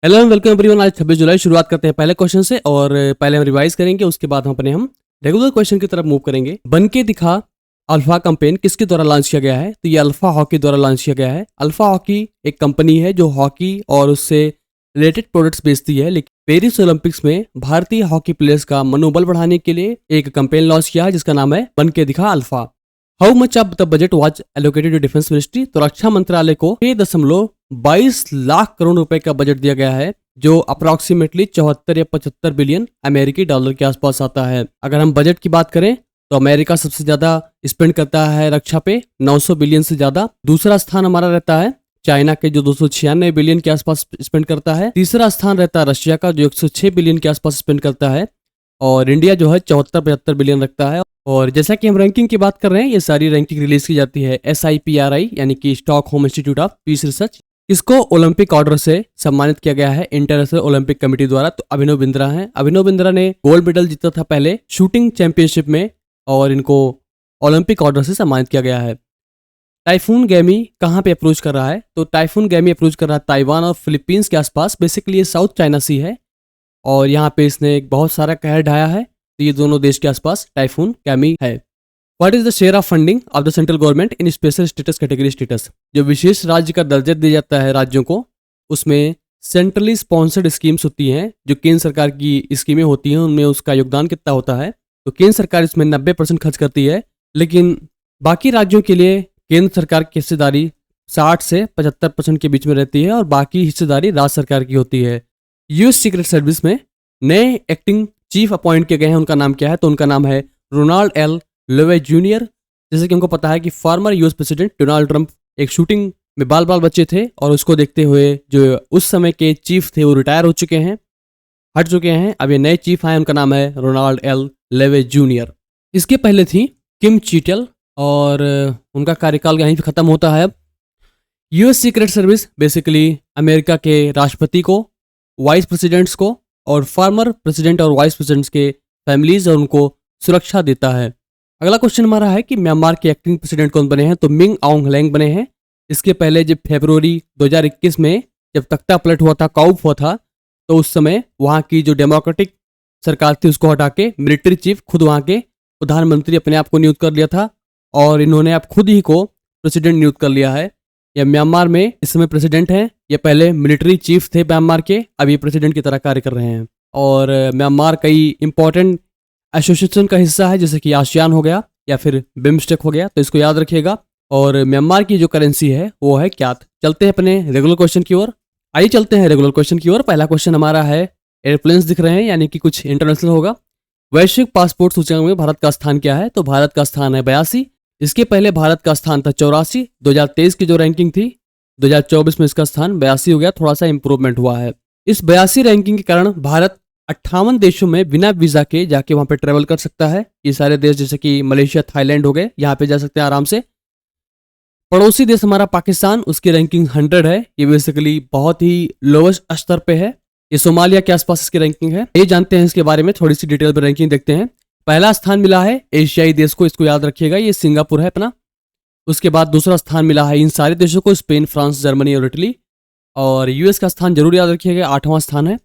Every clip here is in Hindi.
Hello and welcome everyone. आज 26 जुलाई शुरुआत करते हैं पहले क्वेश्चन से और पहले हम रिवाइज करेंगे, उसके बाद हम रेगुलर क्वेश्चन की तरफ मूव करेंगे। बन के दिखा अल्फा कैंपेन किसके द्वारा लॉन्च किया गया है? तो ये अल्फा हॉकी द्वारा लॉन्च किया गया है। अल्फा हॉकी एक कंपनी है जो हॉकी और उससे रिलेटेड प्रोडक्ट्स बेचती है, लेकिन पेरिस ओलंपिक्स में भारतीय हॉकी प्लेयर्स का मनोबल बढ़ाने के लिए एक कैंपेन लॉन्च किया है जिसका नाम है बन के दिखा alpha. How much of the budget was allocated to defence ministry? तो रक्षा मंत्रालय को 6.22 लाख करोड़ रुपए का बजट दिया गया है, जो अप्रोक्सीमेटली 74 या 75 बिलियन अमेरिकी डॉलर के आसपास आता है। अगर हम बजट की बात करें तो अमेरिका सबसे ज्यादा स्पेंड करता है रक्षा पे, 900 बिलियन से ज्यादा। दूसरा स्थान हमारा रहता है चाइना के, जो 296 बिलियन के आसपास स्पेंड करता है। तीसरा स्थान रहता है रशिया का, जो 106 बिलियन के आसपास स्पेंड करता है। और इंडिया जो है 74-75 बिलियन रखता है। और जैसा कि हम रैंकिंग की बात कर रहे हैं, ये सारी रैंकिंग रिलीज की जाती है SIPRI यानी कि Stockholm institute of Peace Research. इसको ओलंपिक ऑर्डर से सम्मानित किया गया है इंटरनेशनल ओलंपिक कमेटी द्वारा। तो अभिनव बिंद्रा हैं। अभिनव बिंद्रा ने गोल्ड मेडल जीता था पहले शूटिंग चैंपियनशिप में, और इनको ओलंपिक ऑर्डर से सम्मानित किया गया है। टाइफून गैमी कहाँ पे अप्रोच कर रहा है? तो टाइफून गैमी अप्रोच कर रहा है ताइवान और फिलीपींस के आसपास। बेसिकली ये साउथ चाइना सी है और यहाँ पे इसने एक बहुत सारा कहर ढाया है। तो ये दोनों देश के आसपास टाइफून गैमी है। What is the share of funding of the central government in special status category status? जो विशेष राज्य का दर्जा दिया जाता है राज्यों को, उसमें सेंट्रली स्पॉन्सर्ड स्कीम्स होती हैं, जो केंद्र सरकार की स्कीमें होती हैं, उनमें उसका योगदान कितना होता है? तो केंद्र सरकार इसमें 90% खर्च करती है, लेकिन बाकी राज्यों के लिए केंद्र सरकार की हिस्सेदारी 60 से 75% के बीच में रहती है और बाकी हिस्सेदारी राज्य सरकार की होती है। यूएस सीक्रेट सर्विस में नए एक्टिंग चीफ अपॉइंट किए गए हैं। उनका नाम क्या है? तो उनका नाम है रोनाल्ड एल लोवे जूनियर। जैसे कि हमको पता है कि former US president Donald Trump एक शूटिंग में बाल बाल बच्चे थे, और उसको देखते हुए जो उस समय के चीफ थे वो रिटायर हो चुके हैं, हट चुके हैं। अब ये नए चीफ आए, उनका नाम है रोनाल्ड एल लेवे जूनियर। इसके पहले थी किम चीटल, और उनका कार्यकाल यहीं पे खत्म होता है अब। US secret service basically America के राष्ट्रपति को, वाइस प्रेसिडेंट्स को और फॉर्मर प्रेसिडेंट और वाइस प्रेसिडेंट्स के फैमिलीज और उनको सुरक्षा देता है। अगला क्वेश्चन हमारा है कि म्यांमार के एक्टिंग प्रेसिडेंट कौन बने हैं? तो मिंग आउंग हलैंग बने हैं। इसके पहले जब फरवरी 2021 में जब तख्ता पलट हुआ था, काउप हुआ था, तो उस समय वहाँ की जो डेमोक्रेटिक सरकार थी उसको हटा के मिलिट्री चीफ खुद वहाँ के प्रधानमंत्री अपने आप को नियुक्त कर लिया था, और इन्होंने अब खुद ही को प्रेसिडेंट नियुक्त कर लिया है। ये म्यांमार में इस समय प्रेसिडेंट हैं। ये पहले मिलिट्री चीफ थे म्यांमार के, अब ये प्रेसिडेंट की तरह कार्य कर रहे हैं। और म्यांमार कई इंपॉर्टेंट एसोसिएशन का हिस्सा है, जैसे कि आसियान हो गया या फिर बिम्स्टेक हो गया, तो इसको याद रखिएगा। और म्यांमार की जो करेंसी है वो है क्यात। चलते हैं अपने रेगुलर क्वेश्चन की ओर। आइए चलते हैं रेगुलर क्वेश्चन की ओर। पहला क्वेश्चन हमारा है, एयरप्लेन्स दिख रहे हैं यानी कि कुछ इंटरनेशनल होगा। वैश्विक पासपोर्ट सूचकांक में भारत का स्थान क्या है? तो भारत का स्थान है 82। इसके पहले भारत का स्थान था 84। 2023 की जो रैंकिंग थी, 2024 में इसका स्थान 82 हो गया, थोड़ा सा इंप्रूवमेंट हुआ है। इस 82 रैंकिंग के कारण भारत 58 देशों में बिना वीजा के जाके वहां पे ट्रेवल कर सकता है। ये सारे देश जैसे कि मलेशिया, थाईलैंड हो गए, यहाँ पे जा सकते हैं आराम से। पड़ोसी देश हमारा पाकिस्तान, उसकी रैंकिंग 100 है। ये बेसिकली बहुत ही लोवेस्ट स्तर पे है। ये सोमालिया के आसपास इसकी रैंकिंग है। ये जानते हैं इसके बारे में, थोड़ी सी डिटेल में रैंकिंग देखते हैं। पहला स्थान मिला है एशियाई देश को, इसको याद रखिएगा, ये सिंगापुर है अपना। उसके बाद दूसरा स्थान मिला है इन सारे देशों को, स्पेन, फ्रांस, जर्मनी और इटली। और यूएस का स्थान जरूर याद रखिएगा, 8वां स्थान है।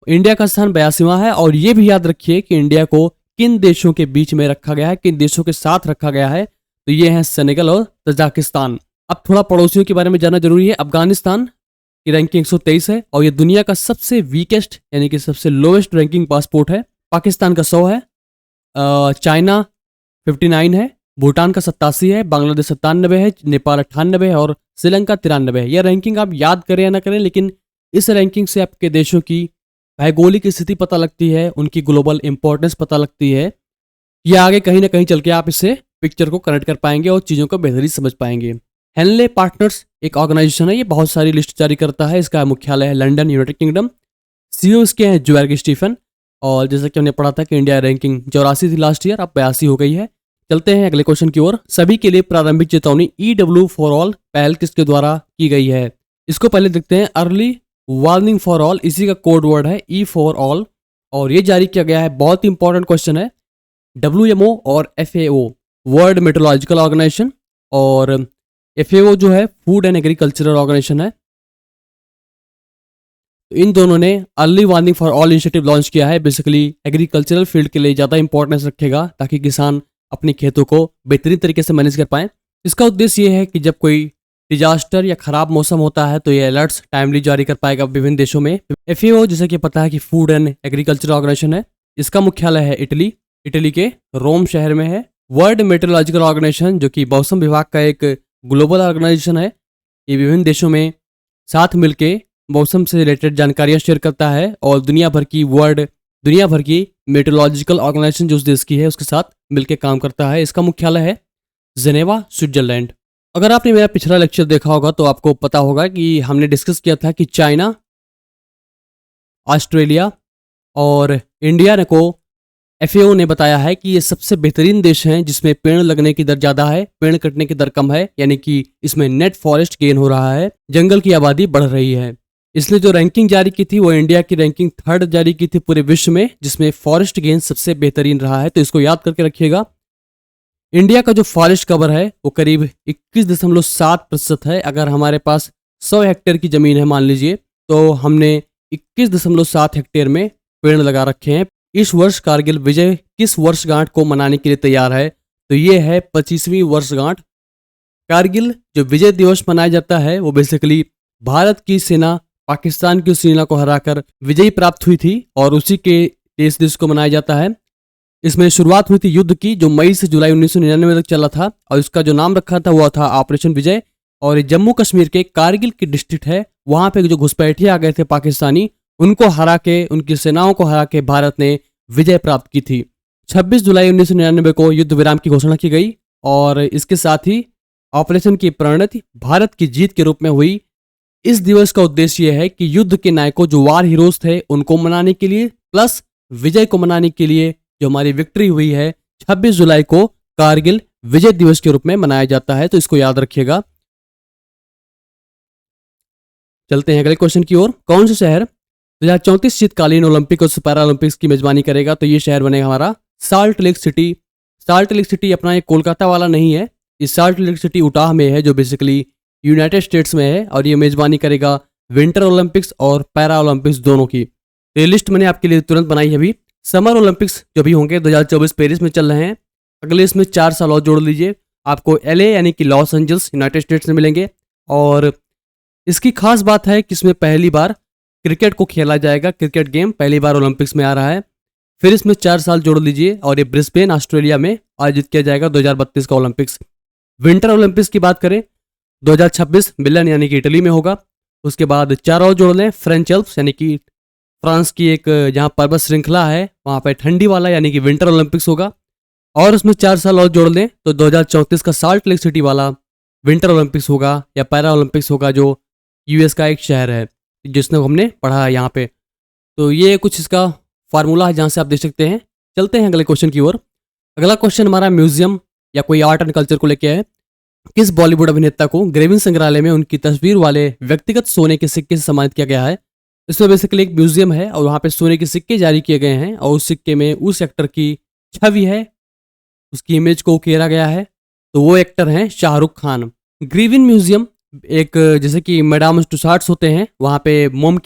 इंडिया का स्थान 82वां है। और ये भी याद रखिए कि इंडिया को किन देशों के बीच में रखा गया है, किन देशों के साथ रखा गया है। तो ये है सेनेगल और तजाकिस्तान। अब थोड़ा पड़ोसियों के बारे में जानना जरूरी है। अफगानिस्तान की रैंकिंग 123 है और ये दुनिया का सबसे वीकेस्ट यानी कि सबसे लोवेस्ट रैंकिंग पासपोर्ट है। पाकिस्तान का 100 है, चाइना 59 है, भूटान का 87 है, बांग्लादेश 97 है, नेपाल 98 है और श्रीलंका 93 है। यह रैंकिंग आप याद करें या ना करें, लेकिन इस रैंकिंग से आपके देशों की भौगोलिक स्थिति पता लगती है, उनकी ग्लोबल इंपॉर्टेंस पता लगती है। ये आगे कहीं ना कहीं चल के आप इससे पिक्चर को कनेक्ट कर पाएंगे और चीज़ों को बेहतरी समझ पाएंगे। हेनले पार्टनर्स एक ऑर्गेनाइजेशन है, ये बहुत सारी लिस्ट जारी करता है। इसका मुख्यालय है लंदन, यूनाइटेड किंगडम। सीईओ इसके हैं ज्वेर्ग स्टीफन। और जैसा कि हमने पढ़ा था कि इंडिया रैंकिंग 84 थी लास्ट ईयर, अब 82 हो गई है। चलते हैं अगले क्वेश्चन की ओर। सभी के लिए प्रारंभिक चेतावनी EW फॉर ऑल पहल किसके द्वारा की गई है? इसको पहले देखते हैं। अर्ली वार्निंग फॉर ऑल, इसी का कोड वर्ड है E फॉर ऑल, और ये जारी किया गया है। बहुत ही इंपॉर्टेंट क्वेश्चन है। WMO और FAO, वर्ल्ड मेट्रोलॉजिकल ऑर्गेनाइजेशन, और FAO जो है फूड एंड एग्रीकल्चरल ऑर्गेनाइजेशन है। तो इन दोनों ने early warning for all initiative launch किया है। बेसिकली एग्रीकल्चरल फील्ड के लिए ज़्यादा इंपॉर्टेंस रखेगा ताकि किसान अपने खेतों को बेहतरीन तरीके से मैनेज कर पाएँ। इसका उद्देश्य ये है कि जब कोई डिजास्टर या खराब मौसम होता है तो ये अलर्ट्स टाइमली जारी कर पाएगा विभिन्न देशों में। FAO जैसे कि पता है कि फूड एंड एग्रीकल्चर ऑर्गेनाइजेशन है, इसका मुख्यालय है इटली के रोम शहर में है। वर्ल्ड मेट्रोलॉजिकल ऑर्गेनाइजेशन जो कि मौसम विभाग का एक ग्लोबल ऑर्गेनाइजेशन है, ये विभिन्न देशों में साथ मिलके मौसम से रिलेटेड जानकारियां शेयर करता है और दुनिया भर की मेट्रोलॉजिकल ऑर्गेनाइजेशन जो उस देश की है उसके साथ मिलकर काम करता है। इसका मुख्यालय है जेनेवा, स्विट्जरलैंड। अगर आपने मेरा पिछला लेक्चर देखा होगा तो आपको पता होगा कि हमने डिस्कस किया था कि चाइना, ऑस्ट्रेलिया और इंडिया को FAO ने बताया है कि ये सबसे बेहतरीन देश हैं जिसमें पेड़ लगने की दर ज़्यादा है, पेड़ कटने की दर कम है, यानी कि इसमें नेट फॉरेस्ट गेन हो रहा है, जंगल की आबादी बढ़ रही है। इसने जो रैंकिंग जारी की थी वो इंडिया की रैंकिंग 3rd जारी की थी पूरे विश्व में, जिसमें फॉरेस्ट गेन सबसे बेहतरीन रहा है। तो इसको याद करके रखिएगा। इंडिया का जो फॉरेस्ट कवर है वो करीब 21.7% है। अगर हमारे पास 100 हेक्टेयर की ज़मीन है मान लीजिए, तो हमने 21.7 हेक्टेयर में पेड़ लगा रखे हैं। इस वर्ष कारगिल विजय किस वर्षगांठ को मनाने के लिए तैयार है? तो ये है 25वीं वर्षगांठ। कारगिल जो विजय दिवस मनाया जाता है वो बेसिकली भारत की सेना पाकिस्तान की सेना को हराकर विजयी प्राप्त हुई थी और उसी के इस दिवस को मनाया जाता है। इसमें शुरुआत हुई थी युद्ध की जो मई से जुलाई 1999 तक चला था और इसका जो नाम रखा था वो था ऑपरेशन विजय। और जम्मू कश्मीर के कारगिल की डिस्ट्रिक्ट है, वहां पे जो घुसपैठिए आ गए थे पाकिस्तानी, उनको हरा के, उनकी सेनाओं को हरा के भारत ने विजय प्राप्त की थी। 26 जुलाई 1999 को युद्ध विराम की घोषणा की गई और इसके साथ ही ऑपरेशन की परिणति भारत की जीत के रूप में हुई। इस दिवस का उद्देश्य यह है कि युद्ध के नायकों जो वार हीरोज थे उनको मनाने के लिए प्लस विजय को मनाने के लिए जो हमारी विक्ट्री हुई है 26 जुलाई को कारगिल विजय दिवस के रूप में मनाया जाता है। तो इसको याद रखिएगा। चलते हैं अगले क्वेश्चन की ओर। कौन सा शहर 2034 शीतकालीन ओलंपिक और पैरा ओलंपिक्स की मेजबानी करेगा? तो ये शहर बनेगा हमारा salt lake city. Salt lake city अपना ये कोलकाता वाला नहीं है, ये साल्ट लेक सिटी उटाह में है जो बेसिकली यूनाइटेड स्टेट्स में है और ये मेजबानी करेगा विंटर ओलंपिक्स और पैरा ओलंपिक्स दोनों की। ये लिस्ट मैंने आपके लिए तुरंत बनाई है। अभी समर ओलंपिक्स जो भी होंगे 2024 पेरिस में चल रहे हैं, अगले इसमें 4 साल और जोड़ लीजिए, आपको LA यानी कि लॉस एंजल्स यूनाइटेड स्टेट्स में मिलेंगे। और इसकी खास बात है कि इसमें पहली बार क्रिकेट को खेला जाएगा, क्रिकेट गेम पहली बार ओलंपिक्स में आ रहा है। फिर इसमें 4 साल जोड़ लीजिए और ये ब्रिस्बेन ऑस्ट्रेलिया में आयोजित किया जाएगा 2032 का ओलंपिक्स। विंटर ओलंपिक्स की बात करें 2026 मिलन यानी कि इटली में होगा। उसके बाद 4 और जोड़ लें, फ्रेंच एल्प्स यानी कि फ्रांस की एक जहाँ पर्वत श्रृंखला है वहाँ पर ठंडी वाला यानी कि विंटर ओलंपिक्स होगा। और उसमें 4 साल और जोड़ लें तो 2034 का साल्ट लेक सिटी वाला विंटर ओलंपिक्स होगा या पैरा ओलंपिक्स होगा जो US का एक शहर है जिसने हमने पढ़ा है यहाँ पे। तो ये कुछ इसका फार्मूला है जहाँ से आप देख सकते हैं। चलते हैं अगले क्वेश्चन की ओर। अगला क्वेश्चन हमारा म्यूजियम या कोई आर्ट एंड कल्चर को लेके है। किस बॉलीवुड अभिनेता को ग्रेविन संग्रहालय में उनकी तस्वीर वाले व्यक्तिगत सोने के सिक्के से सम्मानित किया गया है? इसमें बेसिकली एक म्यूजियम है और वहाँ पे सोने के सिक्के जारी किए गए हैं और उस सिक्के में उस एक्टर की छवि है, उसकी इमेज को उकेरा गया है। तो वो एक्टर हैं शाहरुख खान। ग्रेविन म्यूजियम एक जैसे कि मैडाम टुसाड्स होते हैं वहाँ पे मोम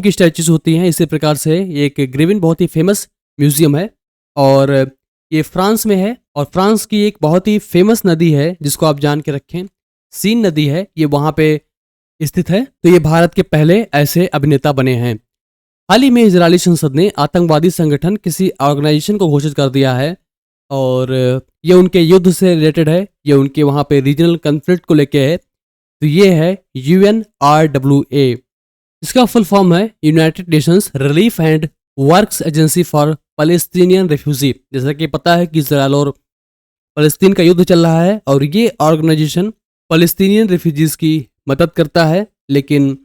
की स्टैचूज होती हैं, इसी प्रकार से ये एक ग्रेविन बहुत ही फेमस म्यूजियम है और ये फ्रांस में है। और फ्रांस की एक बहुत ही फेमस नदी है जिसको आप जान के रखें, सीन नदी है, ये वहाँ पे स्थित है। तो ये भारत के पहले ऐसे अभिनेता बने हैं। हाल ही में इजरायली संसद ने आतंकवादी संगठन किसी ऑर्गेनाइजेशन को घोषित कर दिया है और ये उनके युद्ध से रिलेटेड है, ये उनके वहाँ पे रीजनल कन्फ्लिक्ट को लेके है। तो ये है UNRWA। इसका फुल फॉर्म है United Nations relief and works agency for Palestinian refugee. जैसा कि पता है कि इजरायल और फलस्तीन का युद्ध चल रहा है और ये ऑर्गेनाइजेशन फलस्तीनियन रेफ्यूजीज की मदद करता है, लेकिन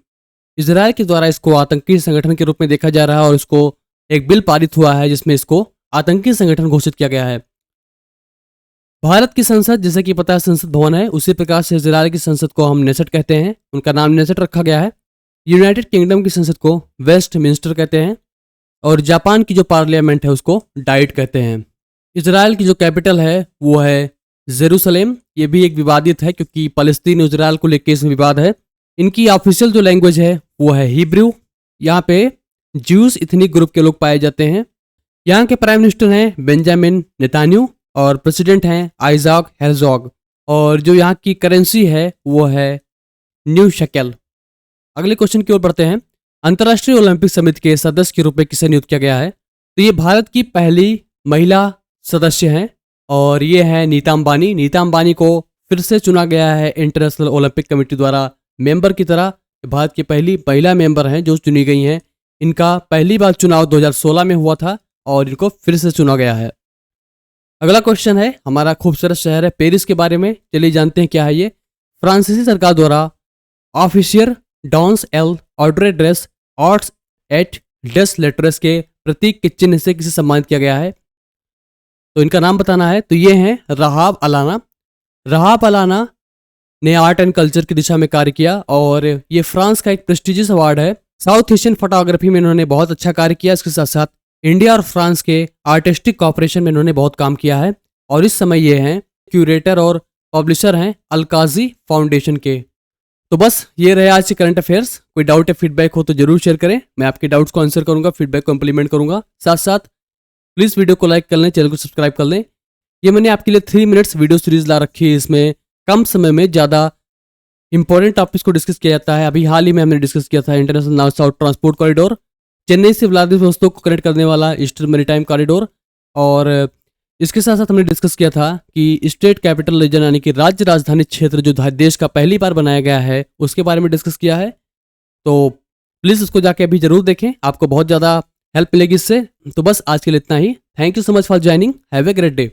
इजरायल के द्वारा इसको आतंकी संगठन के रूप में देखा जा रहा है और इसको एक बिल पारित हुआ है जिसमें इसको आतंकी संगठन घोषित किया गया है। भारत की संसद जैसे कि पता है संसद भवन है, उसी प्रकार से इजरायल की संसद को हम नेसेट कहते हैं, उनका नाम नेसेट रखा गया है। यूनाइटेड किंगडम की संसद को वेस्ट मिनिस्टर कहते हैं और जापान की जो पार्लियामेंट है उसको डाइट कहते हैं। इजरायल की जो कैपिटल है वो है जेरूसलेम। ये भी एक विवादित है क्योंकि फलस्तीन इजरायल को लेकर इसमें विवाद है। इनकी ऑफिशियल जो लैंग्वेज है वो है हिब्रू। यहाँ पे ज्यूस इथनिक ग्रुप के लोग पाए जाते हैं। यहाँ के प्राइम मिनिस्टर हैं बेंजामिन नेतान्याहू और प्रेसिडेंट हैं आइजाक हेrzog। और जो यहाँ की करेंसी है वो है न्यू शकेल। अगले क्वेश्चन की ओर बढ़ते हैं। अंतर्राष्ट्रीय ओलंपिक समिति के सदस्य के रूप में किसे नियुक्त किया गया है? तो ये भारत की पहली महिला सदस्य हैं और ये है नीता अंबानी। नीता अंबानी को फिर से चुना गया है इंटरनेशनल ओलंपिक कमेटी द्वारा मेंबर की तरह। भारत की पहली महिला मेंबर हैं जो चुनी गई हैं। इनका पहली बार चुनाव 2016 में हुआ था और इनको फिर से चुना गया है। अगला क्वेश्चन है हमारा खूबसूरत शहर है पेरिस के बारे में। चलिए जानते हैं क्या है ये। फ्रांसीसी सरकार द्वारा Officier dans l' Ordre des Arts et des Lettres के प्रतीक के चिन्ह से किसे सम्मानित किया गया है? तो इनका नाम बताना है। तो ये हैं रहाब अलाना। रहाब अलाना ने आर्ट एंड कल्चर की दिशा में कार्य किया और ये फ्रांस का एक प्रेस्टिजियस अवार्ड है। साउथ एशियन फोटोग्राफी में इन्होंने बहुत अच्छा कार्य किया। इसके साथ साथ इंडिया और फ्रांस के आर्टिस्टिक कॉपरेशन में इन्होंने बहुत काम किया है और इस समय ये हैं क्यूरेटर और पब्लिशर हैं अलकाजी फाउंडेशन के। तो बस ये रहे आज के करंट अफेयर्स। कोई डाउट या फीडबैक हो तो जरूर शेयर करें, मैं आपके डाउट्स को आंसर करूंगा, फीडबैक को इंप्लीमेंट करूंगा। साथ साथ प्लीज़ वीडियो को लाइक कर लें, चैनल को सब्सक्राइब कर लें। ये मैंने आपके लिए 3 मिनट्स वीडियो सीरीज ला रखी है। इसमें कम समय में ज़्यादा इंपॉर्टेंट टॉपिक्स को डिस्कस किया जाता है। अभी हाल ही में हमने डिस्कस किया था international north south transport corridor, Chennai से व्लादिवोस्तोक को कनेक्ट करने वाला ईस्टर्न मैरीटाइम कॉरिडोर, और इसके साथ साथ हमने डिस्कस किया था कि स्टेट कैपिटल रीजन यानी कि राज्य राजधानी क्षेत्र जो देश का पहली बार बनाया गया है उसके बारे में डिस्कस किया है। तो प्लीज़ उसको जाके अभी जरूर देखें, आपको बहुत ज़्यादा हेल्प मिलेगी इससे। तो बस आज के लिए इतना ही। Thank you so much for joining. Have a great day.